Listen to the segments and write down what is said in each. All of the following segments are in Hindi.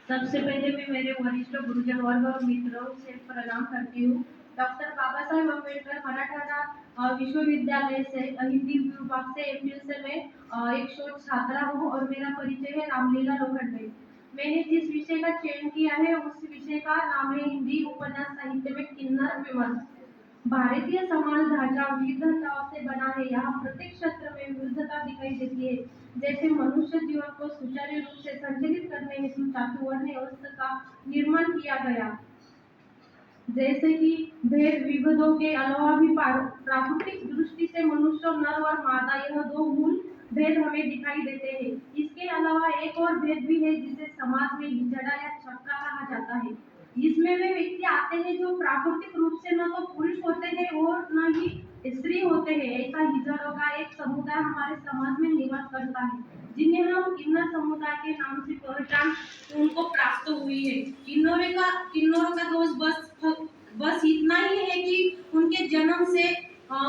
सबसे पहले मैं मेरे वरिष्ठ गुरुजन वर्ग और मित्रों से प्रणाम करती हूँ। डॉक्टर बाबा साहेब अम्बेडकर मराठवाड़ा विश्वविद्यालय से हिंदी विभाग से एमफिल से मैं एक शोध छात्रा हूँ और मेरा परिचय है रामलीला लोखंडे। मैंने जिस विषय का चयन किया है उस विषय का नाम है हिंदी उपन्यास साहित्य में किन्नर विमर्श। भारतीय समाज ढांचा विविधताओं से बना है। यहाँ प्रत्येक क्षेत्र में विविधता दिखाई देती है। जैसे मनुष्य जीवन को सुचारू रूप से संचालित करने हेतु चातुर्वर्ण व्यवस्था का निर्माण किया गया। जैसे कि भेद विभेदों के अलावा भी प्राकृतिक दृष्टि से मनुष्य नर और मादा यह दो मूल भेद हमें दिखाई देते हैं। इसके अलावा एक और भेद भी है जिसे समाज में हिजड़ा या छक्का कहा जाता है। इसमें वे व्यक्ति आते हैं जो प्राकृतिक रूप से न तो पुरुष होते हैं और न ही स्त्री होते हैं। ऐसा हिजड़ों का एक समुदाय हमारे समाज में निवास करता है, जिन्हें हम किन्नर समुदाय के नाम से पहचान उनको प्राप्त हुई है। किन्नरों का दोष बस इतना ही है कि उनके जन्म से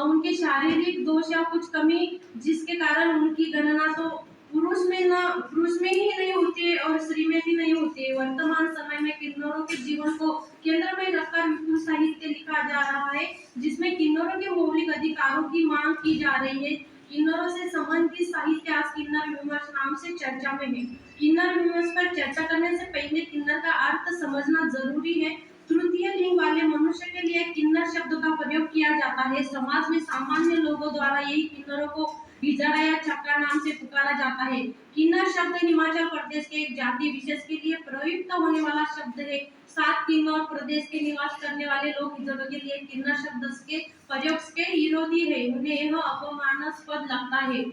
उनके शारीरिक दोष या कुछ कमी जिसके कारण उनकी गणना तो पुरुष में ही नहीं होती है और स्त्री में भी नहीं होती है। वर्तमान समय में किन्नरों के जीवन को केंद्र में रखकर विपुल साहित्य लिखा जा रहा है, जिसमें किन्नरों के मौलिक अधिकारों की मांग की जा रही है। किन्नरों से संबंधित साहित्य आज किन्नर विमर्श नाम से चर्चा में है। किन्नर विमर्श पर चर्चा करने से पहले किन्नर का अर्थ समझना जरूरी है। तृतीय लिंग वाले मनुष्य के लिए किन्नर शब्द का प्रयोग किया जाता है। समाज में सामान्य लोगों द्वारा यही किन्नरों को हिजड़ा या छक्का नाम से पुकारा जाता है। किन्नर शब्द हिमाचल प्रदेश के एक जाति विशेष के लिए प्रयुक्त होने वाला शब्द है। सात किन्नौर प्रदेश के निवास करने वाले लोग हिजड़ों के लिए किन्नर शब्द के प्रयोग के विरोधी है। उन्हें यह अपमानास्पद लगता है।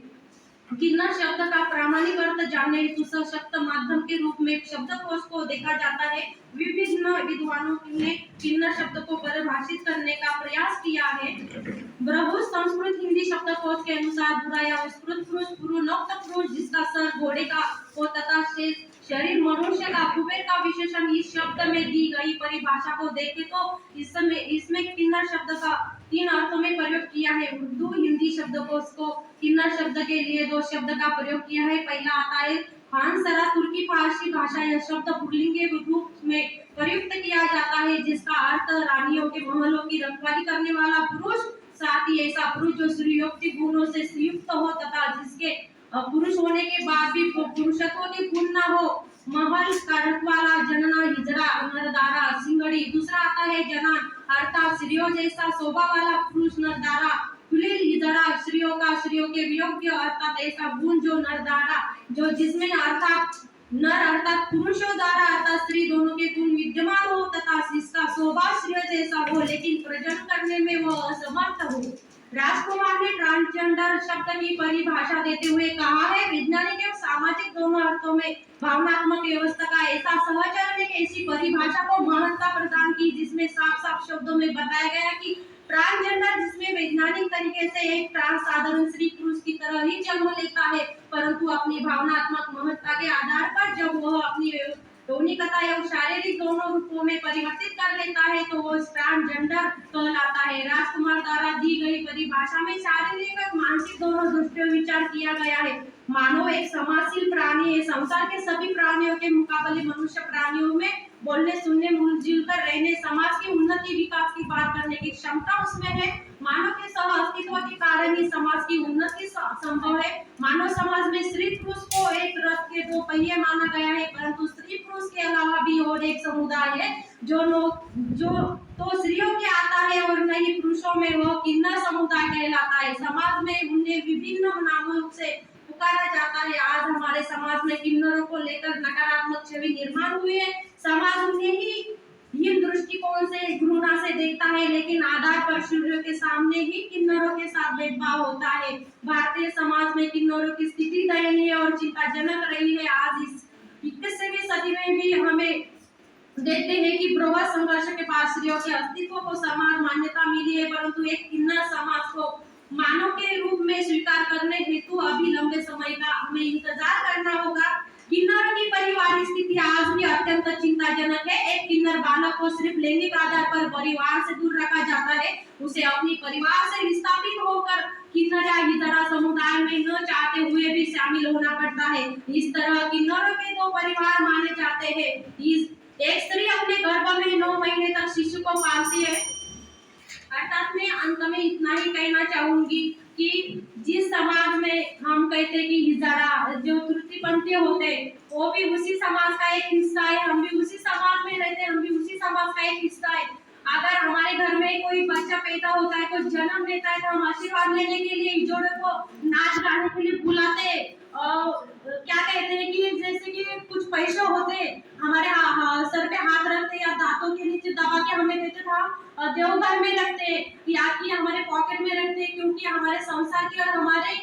किन्नर शब्द का प्रामाणिक अर्थ जानने हेतु सशक्त माध्यम के रूप में शब्दकोश को देखा जाता है। विभिन्न विद्वानों ने किन्नर शब्द को परिभाषित करने का प्रयास किया है। बृहद संस्कृत हिंदी शब्दकोश के अनुसार बुरा या विस्कृत पुरुष पुरुनोक्त पुरुष जिसका सर घोड़े का हो तथा शरीर मनुष्य का कुबेर का विशेषण इस शब्द में दी गई परिभाषा को देखें तो इसमें किन्नर शब्द का तीन अर्थों में प्रयोग किया है। उर्दू हिंदी शब्दकोश को किन्नर शब्द के लिए दो शब्द का प्रयोग किया है। पहला आता है हानसरा तुर्की फारसी भाषा। यह शब्द पुल्लिंग के रूप में प्रयुक्त किया जाता है जिसका अर्थ रानियों के महलों की रखवाली करने वाला पुरुष, साथ ही ऐसा पुरुष जो स्त्रीयोक्ति गुणों से युक्त हो तथा जिसके पुरुष होने के बाद भी पुरुषत्व के गुण न हो। महल का रखवाला जनना हिजड़ा नरदारा सिंगड़ी। दूसरा आता है जनान अर्थात स्त्रियों जैसा शोभा वाला पुरुष नरदारा। खुली हिजड़ा स्त्रियों के योग्य अर्थात ऐसा गुण जो नरदारा जो जिसमें अर्थात नर अर्थात पुरुषों द्वारा अर्थात स्त्री दोनों के गुण विद्यमान हो तथा इसका स्वभाव स्त्रियों जैसा हो लेकिन प्रजनन करने में वह असमर्थ हो। राजकुमार ने ट्रांसजेंडर शब्द की परिभाषा देते हुए कहा है वैज्ञानिक एवं सामाजिक दोनों अर्थों में भावनात्मक व्यवस्था का ऐसा सहचरण है कि ऐसी परिभाषा को महत्ता प्रदान की जिसमें साफ साफ शब्दों में बताया गया कि ट्रांसजेंडर जिसमें वैज्ञानिक तरीके से एक ट्रांस साधारण स्त्री पुरुष की तरह ही जन्म लेता है परंतु अपनी भावनात्मक महत्ता के आधार पर जब वह अपनी यौनिकता एवं शारीरिक दोनों रूपों में परिवर्तित कर लेता है तो वो ट्रांसजेंडर कहलाता है। राजकुमार द्वारा दी गई परिभाषा में शारीरिक और मानसिक दोनों दृष्टियों विचार किया गया है। मानव एक समाजशील प्राणी है। संसार के सभी प्राणियों के मुकाबले मनुष्य प्राणियों में बोलने सुनने मिलजुल कर रहने समाज की उन्नति विकास की बात करने की क्षमता उसमें है। मानव के सह अस्तित्व के कारण ही समाज की उन्नति संभव है। मानव समाज में स्त्री पुरुष को एक रथ के दो पहिए माना गया है परंतु स्त्री पुरुष के अलावा भी और एक समुदाय है जो तो स्त्रियों के आता है और नहीं पुरुषों में वह किन्नर समुदाय कहलाता है। समाज में उन्हें विभिन्न नामों से पुकारा जाता है। आज हमारे समाज में किन्नरों को लेकर नकारात्मक छवि निर्माण हुई है। समाज उन्हें ही हीन दृष्टिकोण से घृणा से देखता है लेकिन आधार पर सूर्य के सामने ही किन्नरों के साथ भेदभाव होता है। भारतीय समाज में किन्नरों की स्थिति दयनीय और चिंताजनक रही है। आज इस 21वीं सदी में भी हमें देखते हैं कि बृहद संघर्ष के बाद स्त्रियों के अस्तित्व को समान मान्यता मिली है परंतु एक किन्नर समाज को मानव के रूप में स्वीकार करने हेतु अभी लंबे समय का हमें इंतजार करना होगा। किन्नरों की परिवार स्थिति आज भी अत्यंत चिंताजनक है। एक किन्नर बालक को सिर्फ लैंगिक आधार पर परिवार से दूर रखा जाता है। उसे अपनी परिवार से विस्थापित होकर किन्नर या हिजड़ा समुदाय में न चाहते हुए भी शामिल होना पड़ता है। इस तरह किन्नरों के दो परिवार माने जाते हैं। एक स्त्री अपने गर्भ में 9 महीने तक शिशु को पालती है। अर्थात मैं अंत में इतना ही कहना चाहूंगी कि जिस समाज में हम कहते हैं कि हिजड़ा जो तृतीयपंथी होते वो भी उसी समाज का एक हिस्सा है, हम भी उसी समाज में रहते हैं, हम भी उसी समाज का एक हिस्सा है। अगर हमारे घर में कोई बच्चा पैदा होता है, कोई जन्म लेता है, तो हम आशीर्वाद लेने के लिए हिजड़े को नाच गाने के लिए बुलाते हैं। क्या कहते हैं कि जैसे कि कुछ पैसे होते हमारे सर पे हाथ रखते या दांतों के नीचे दबा के हमें देते था, देवघर में रखते या कि हमारे पॉकेट में रखते, क्योंकि हमारे संसार की और हमारे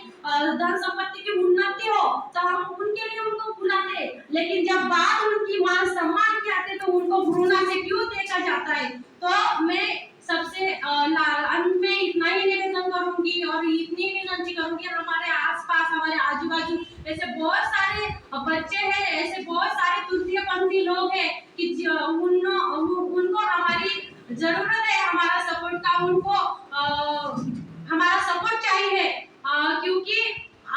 धन संपत्ति की उन्नति हो तो हम उनके लिए उनको बुलाते। लेकिन जब बात उनकी मान सम्मान की आती तो उनको घृणा से क्यों देखा जाता है। तो मैं सबसे अंत में इतना ही निवेदन करूंगी और इतनी विनती करूंगी, हमारे आसपास हमारे आजू बाजू ऐसे बहुत सारे बच्चे हैं, ऐसे बहुत सारे तृतीयपंथी लोग हैं कि उनको हमारी जरूरत है, हमारा सपोर्ट का, उनको हमारा सपोर्ट चाहिए। क्योंकि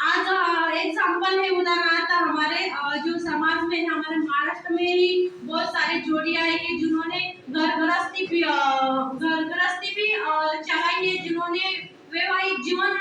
आज एग्जाम्पल है, उदाहरण हमारे जो समाज में है, हमारे महाराष्ट्र में ही बहुत सारे जोड़ियां है कि जिन्होंने घर गृहस्थी भी चलाई है, जिन्होंने वैवाहिक जीवन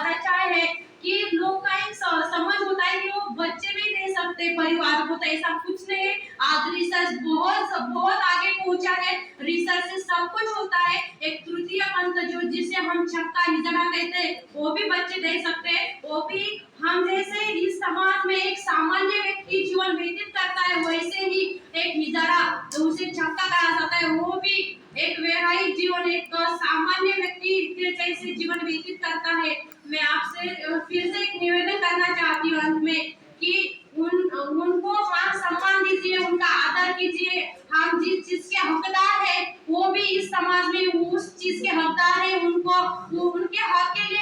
रचा है कि लोग का एक समझ होता है कि वो बच्चे भी दे सकते परिवार को, तो ऐसा कुछ नहीं। आज रिसर्च बहुत आगे पहुंचा है, रिसर्च से सब कुछ होता है। एक तृतीय पंथ जो जिसे हम छक्का हिजड़ा कहते हैं वो भी बच्चे दे सकते हैं, वो भी हम जैसे इस समाज में एक सामान्य व्यक्ति जीवन व्यतीत करता है वैसे ही एक हिजड़ा उसे छक्का कहा जाता है, वो भी एक वैवाहिक जीवन एक सामान्य व्यक्ति के जैसे जीवन व्यतीत करता है। मैं आपसे फिर से एक निवेदन करना चाहती हूँ अंत में कि उनको मान सम्मान दीजिए, उनका आदर कीजिए। हम जिस चीज के हकदार है वो भी इस समाज में उस चीज के हकदार है, उनको उनके हक के लिए